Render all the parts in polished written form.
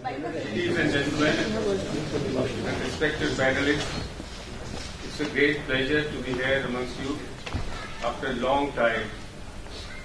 Ladies and gentlemen, and respected panelists, it's a great pleasure to be here amongst you after a long time.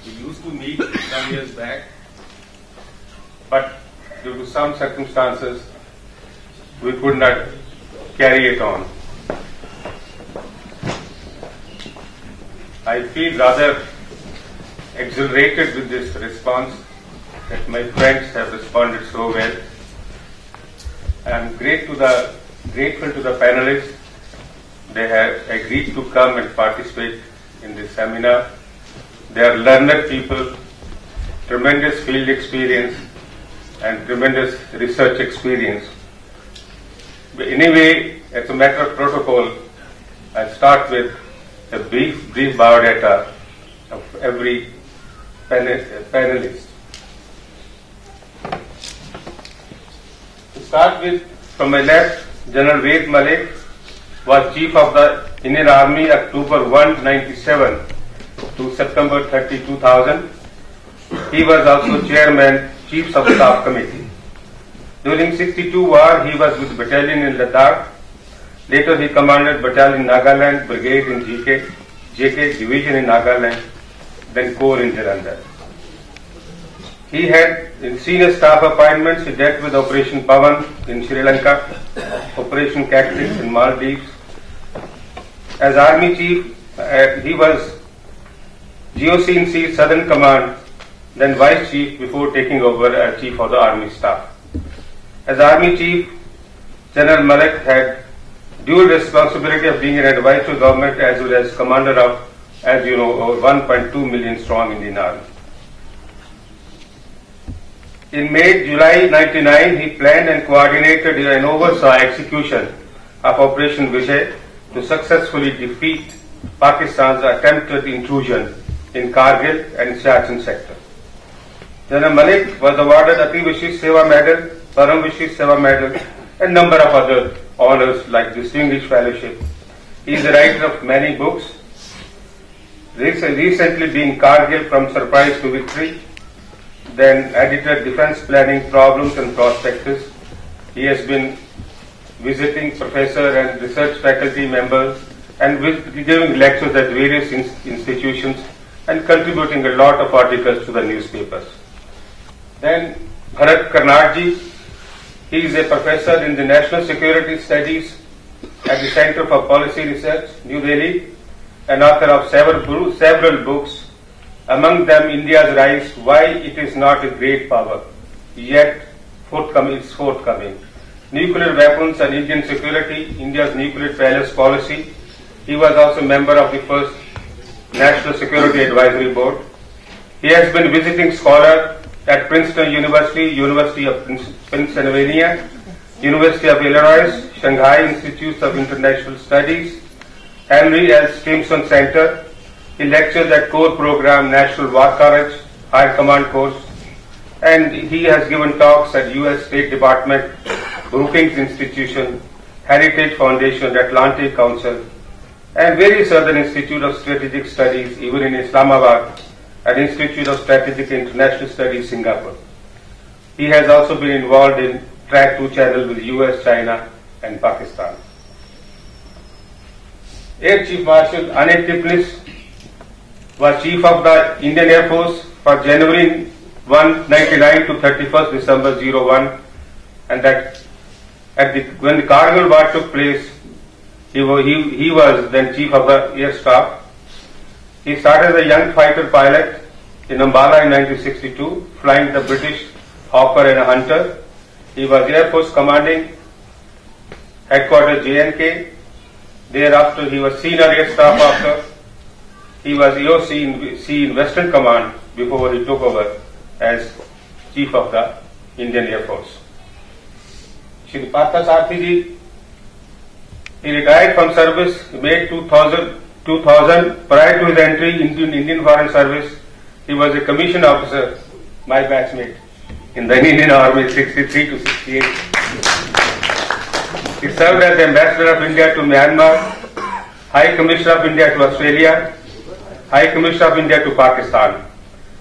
We used to meet some years back, but due to some circumstances, we could not carry it on. I feel rather exhilarated with this response that my friends have responded so well. I am grateful to the panelists. They have agreed to come and participate in this seminar. They are learned people, tremendous field experience and tremendous research experience. But anyway, as a matter of protocol, I start with a brief biodata of every panelist. To start with, from my left, General Ved Malik was Chief of the Indian Army October 1, 1997 to September 30, 2000. He was also Chairman, Chiefs of Staff Committee. During 62 war, he was with battalion in Ladakh. Later, he commanded battalion Nagaland, brigade in JK division in Nagaland, then corps in Jalandhar. He had in senior staff appointments. He dealt with Operation Pavan in Sri Lanka, Operation Cactus in Maldives. As Army Chief, he was GOC-in-Chief Southern Command, then Vice Chief before taking over as Chief of the Army Staff. As Army Chief, General Malik had dual responsibility of being an advisor to government as well as commander of, as you know, over 1.2 million strong Indian Army. In July 1999, he planned and coordinated and oversaw execution of Operation Vijay to successfully defeat Pakistan's attempted intrusion in Kargil and Siachen sector. General Malik was awarded Ati Vishish Seva Medal, Param Vishish Seva Medal, and number of other honors like Distinguished Fellowship. He is the writer of many books, recently being Kargil from Surprise to Victory, then edited Defense Planning Problems and Prospectus. He has been visiting professor and research faculty members and giving lectures at various institutions and contributing a lot of articles to the newspapers. Then Bharat Karnadji, he is a professor in the National Security Studies at the Center for Policy Research, New Delhi, and author of several books, among them India's Rise, Why It Is Not a Great Power, Yet It's Forthcoming, Nuclear Weapons and Indian Security, India's Nuclear Palace Policy. He was also member of the first National Security Advisory Board. He has been visiting scholar at Princeton University, University of Pennsylvania, University of Illinois, Shanghai Institute of International Studies, Henry L. Stimson Center. He lectures at core program National War College, High Command course, and he has given talks at U.S. State Department, Brookings Institution, Heritage Foundation, Atlantic Council, and various other Institute of Strategic Studies, even in Islamabad, and Institute of Strategic International Studies, Singapore. He has also been involved in Track 2 channel with US, China, and Pakistan. Air Chief Marshal Anil Tipnis was Chief of the Indian Air Force for January 1, 1999 to 31st December 01, and that when the Kargil war took place, he was then Chief of the Air Staff. He started as a young fighter pilot in Ambala in 1962, flying the British Hawker and a Hunter. He was Air Force Commanding Headquarters JNK. Thereafter, he was Senior Air Staff Officer. He was EOC in Western Command before he took over as Chief of the Indian Air Force. Shri Partha Sarthi ji, he retired from service May 2000. Prior to his entry into Indian Foreign Service, he was a commissioned officer, my batchmate, in the Indian Army 63 to 68. He served as Ambassador of India to Myanmar, High Commissioner of India to Australia, High Commissioner of India to Pakistan.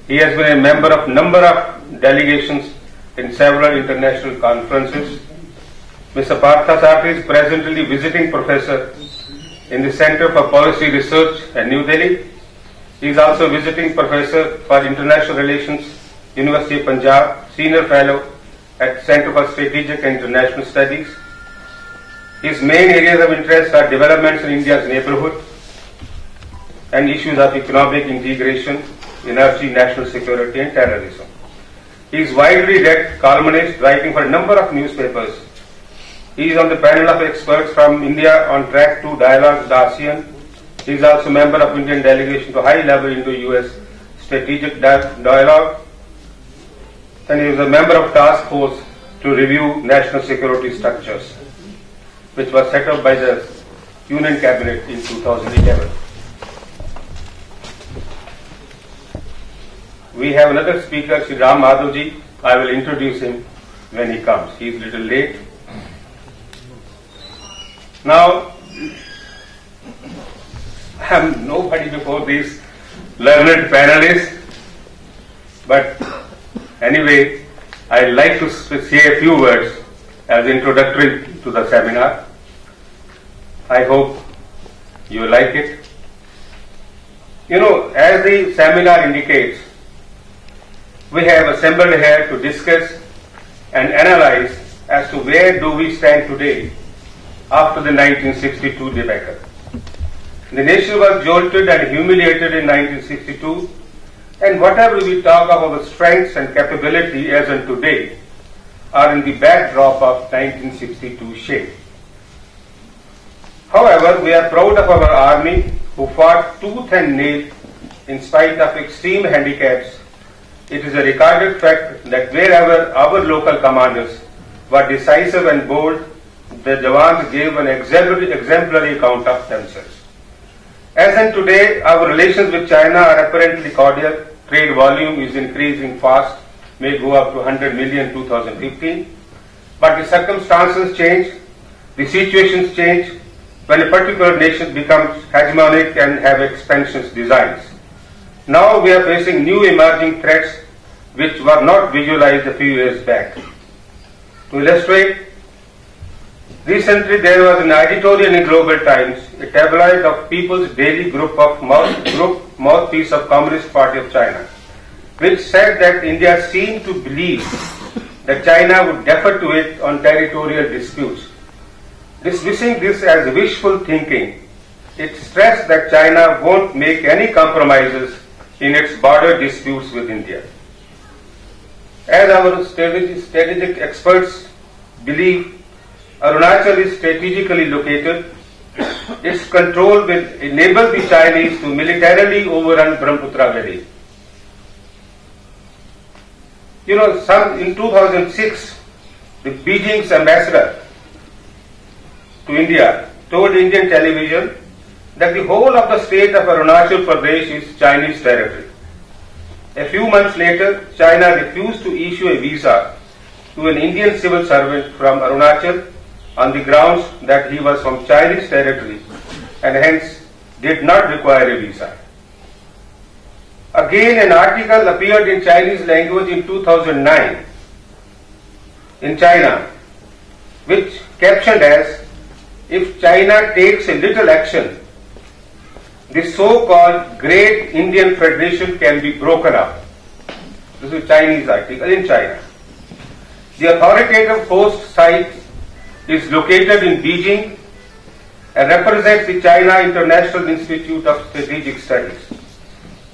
He has been a member of number of delegations in several international conferences. Mr. Parthasarathi is presently visiting professor in the Center for Policy Research at New Delhi. He is also visiting professor for International Relations, University of Punjab, senior fellow at Center for Strategic and International Studies. His main areas of interest are developments in India's neighborhood and issues of economic integration, energy, national security and terrorism. He is widely read columnist, writing for a number of newspapers. He is on the panel of experts from India on track to dialogue with ASEAN. He is also a member of Indian delegation to high-level Indo-US strategic dialogue, and he is a member of task force to review national security structures, which was set up by the Union Cabinet in 2011. We have another speaker, Shri Ram Madhavji. I will introduce him when he comes. He is a little late. Now, I am nobody before these learned panelists, but anyway, I would like to say a few words as introductory to the seminar. I hope you like it. You know, as the seminar indicates, we have assembled here to discuss and analyze as to where do we stand today after the 1962 debacle. The nation was jolted and humiliated in 1962, and whatever we talk of our strengths and capability as on today are in the backdrop of 1962 shape. However, we are proud of our army who fought tooth and nail in spite of extreme handicaps. It is a recorded fact that wherever our local commanders were decisive and bold, the Jawans gave an exemplary account of themselves. As in today, our relations with China are apparently cordial. Trade volume is increasing fast, may go up to 100 million in 2015. But the circumstances change, the situations change when a particular nation becomes hegemonic and have expansionist designs. Now we are facing new emerging threats which were not visualized a few years back. To illustrate, recently there was an editorial in Global Times, a tabloid of People's Daily group mouthpiece of Communist Party of China, which said that India seemed to believe that China would defer to it on territorial disputes. Dismissing this as wishful thinking, it stressed that China won't make any compromises in its border disputes with India. As our strategic experts believe, Arunachal is strategically located. Its control will enable the Chinese to militarily overrun Brahmaputra Valley. You know, in 2006, the Beijing's ambassador to India told Indian television that the whole of the state of Arunachal Pradesh is Chinese territory. A few months later, China refused to issue a visa to an Indian civil servant from Arunachal on the grounds that he was from Chinese territory and hence did not require a visa. Again, an article appeared in Chinese language in 2009 in China, which captioned as, "If China takes a little action, the so-called Great Indian Federation can be broken up." This is a Chinese article in China. The authoritative host site is located in Beijing and represents the China International Institute of Strategic Studies.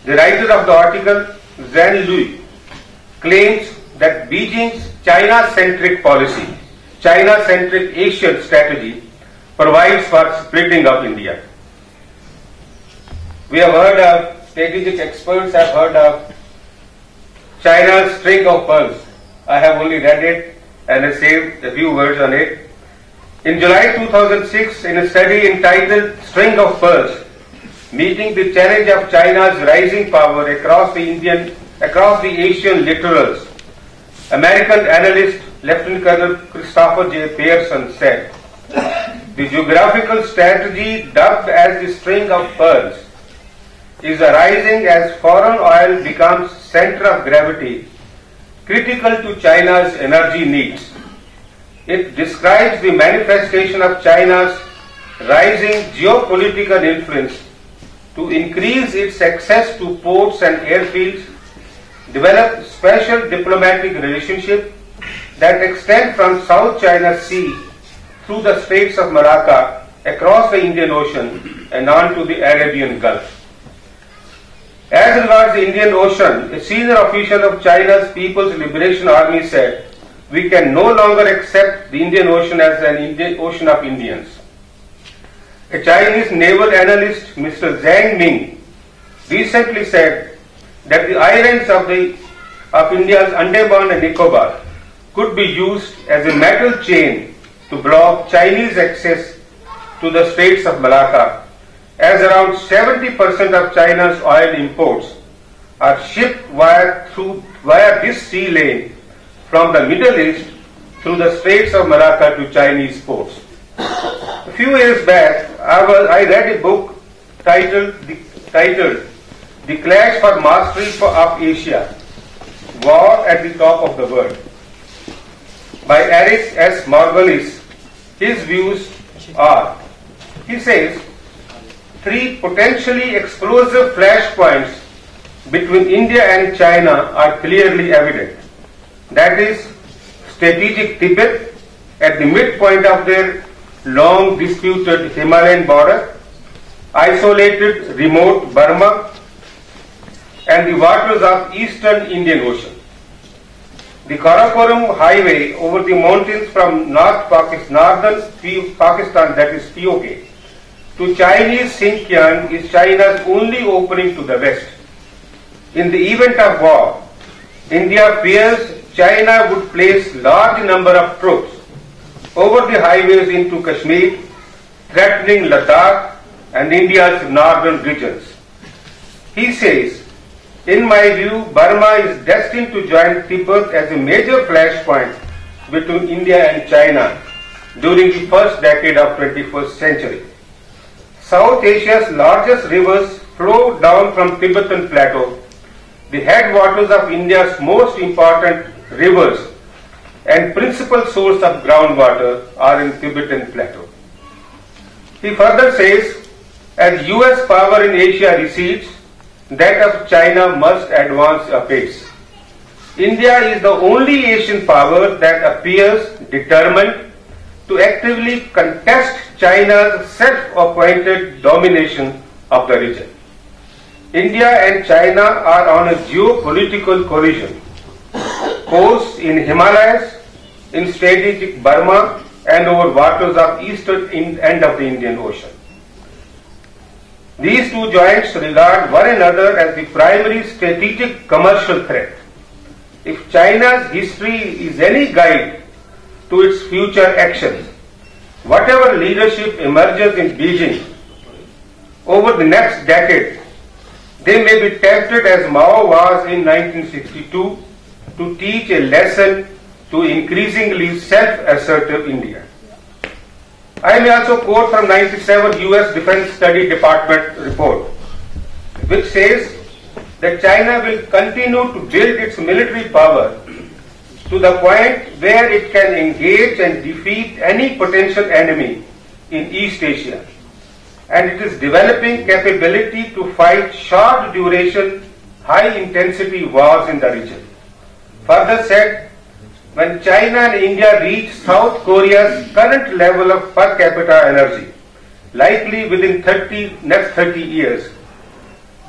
The writer of the article, Zhang Lui, claims that Beijing's China-centric policy, China-centric Asian strategy, provides for splitting of India. We have heard of, strategic experts have heard of China's string of pearls. I have only read it and I saved a few words on it. In July 2006, in a study entitled String of Pearls, Meeting the Challenge of China's Rising Power across the Asian Littorals, American analyst Lieutenant Colonel Christopher J. Pearson said, "The geographical strategy dubbed as the String of Pearls is arising as foreign oil becomes center of gravity, critical to China's energy needs. It describes the manifestation of China's rising geopolitical influence to increase its access to ports and airfields, develop special diplomatic relationships that extend from South China Sea through the Straits of Malacca across the Indian Ocean and on to the Arabian Gulf. As regards the Indian Ocean, a senior official of China's People's Liberation Army said, "We can no longer accept the Indian Ocean as an ocean of Indians." A Chinese naval analyst, Mr. Zhang Ming, recently said that the islands of India's Andaman and Nicobar could be used as a metal chain to block Chinese access to the Straits of Malacca, as around 70% of China's oil imports are shipped via this sea lane from the Middle East through the Straits of Malacca to Chinese ports. A few years back, I read a book titled The Clash for Mastery of Asia, War at the Top of the World, by Eric S. Margolis. His views are, he says, three potentially explosive flashpoints between India and China are clearly evident. That is, strategic Tibet at the midpoint of their long disputed Himalayan border, isolated remote Burma, and the waters of eastern Indian Ocean. The Karakoram highway over the mountains from northern Pakistan, that is POK, to Chinese Xinjiang is China's only opening to the west. In the event of war, India fears China would place large number of troops over the highways into Kashmir, threatening Ladakh and India's northern regions. He says, "In my view, Burma is destined to join Tibet as a major flashpoint between India and China during the first decade of 21st century. South Asia's largest rivers flow down from Tibetan Plateau. The headwaters of India's most important rivers and principal source of groundwater are in Tibetan Plateau." He further says, as US power in Asia recedes, that of China must advance apace. India is the only Asian power that appears determined to actively contest China's self-appointed domination of the region. India and China are on a geopolitical collision course in Himalayas, in strategic Burma, and over waters of eastern end of the Indian Ocean. These two giants regard one another as the primary strategic commercial threat. If China's history is any guide to its future actions, whatever leadership emerges in Beijing over the next decade, they may be tempted as Mao was in 1962 to teach a lesson to increasingly self-assertive India. I may also quote from 97 US Defense Study Department report, which says that China will continue to build its military power to the point where it can engage and defeat any potential enemy in East Asia, and it is developing capability to fight short duration, high intensity wars in the region. Further said, when China and India reach South Korea's current level of per capita energy, likely within next 30 years,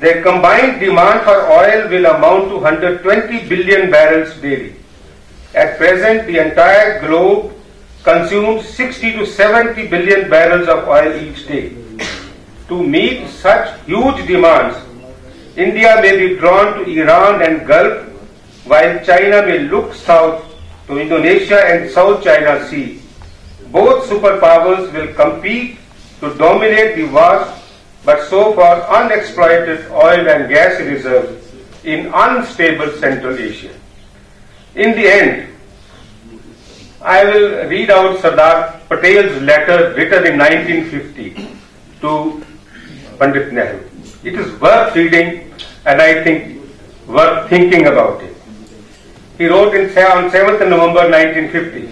their combined demand for oil will amount to 120 billion barrels daily. At present, the entire globe consumes 60 to 70 billion barrels of oil each day. To meet such huge demands, India may be drawn to Iran and Gulf, while China may look south to Indonesia and South China Sea. Both superpowers will compete to dominate the vast but so far unexploited oil and gas reserves in unstable Central Asia. In the end, I will read out Sardar Patel's letter written in 1950 to Pandit Nehru. It is worth reading and I think worth thinking about it. He wrote on 7th November 1950.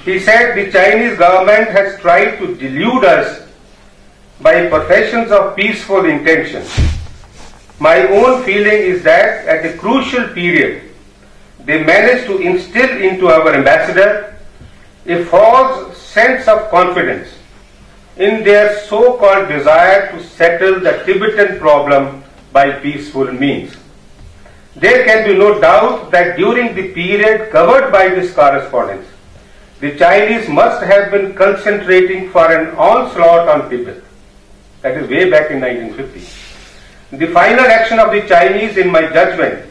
He said, the Chinese government has tried to delude us by professions of peaceful intentions. My own feeling is that at a crucial period, they managed to instill into our ambassador a false sense of confidence in their so-called desire to settle the Tibetan problem by peaceful means. There can be no doubt that during the period covered by this correspondence, the Chinese must have been concentrating for an onslaught on Tibet. That is way back in 1950. The final action of the Chinese, in my judgment,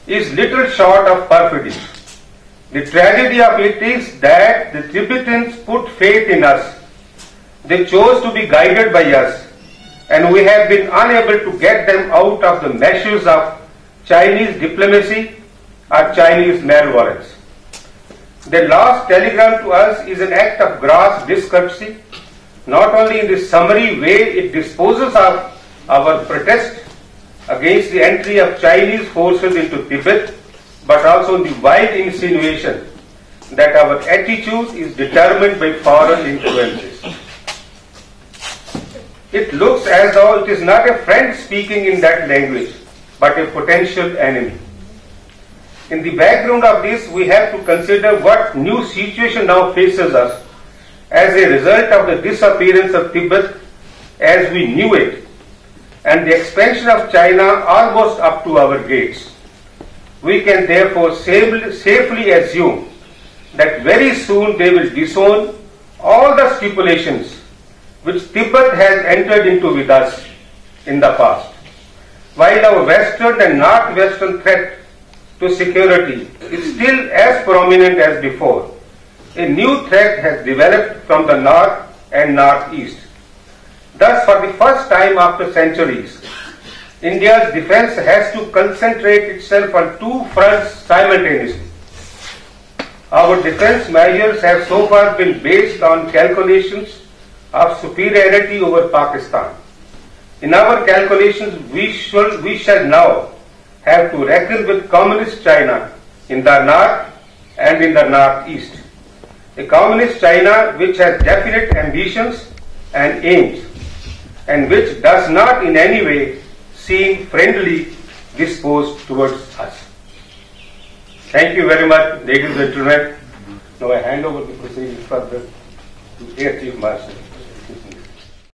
is little short of perfidy. The tragedy of it is that the Tibetans put faith in us. They chose to be guided by us, and we have been unable to get them out of the meshes of Chinese diplomacy or Chinese malevolence. The last telegram to us is an act of gross discourtesy, not only in the summary way it disposes of our protest against the entry of Chinese forces into Tibet, but also in the wide insinuation that our attitude is determined by foreign influences. It looks as though it is not a friend speaking in that language, but a potential enemy. In the background of this, we have to consider what new situation now faces us as a result of the disappearance of Tibet as we knew it, and the expansion of China almost up to our gates. We can therefore safely assume that very soon they will disown all the stipulations which Tibet has entered into with us in the past. While our western and northwestern threat to security is still as prominent as before, a new threat has developed from the north and northeast. Thus, for the first time after centuries, India's defense has to concentrate itself on two fronts simultaneously. Our defense measures have so far been based on calculations of superiority over Pakistan. In our calculations, we shall now have to reckon with communist China in the north and in the northeast. A communist China which has definite ambitions and aims, and which does not in any way seem friendly disposed towards us. Thank you very much, ladies and gentlemen. Now I hand over the proceedings further to Air Chief Marshal.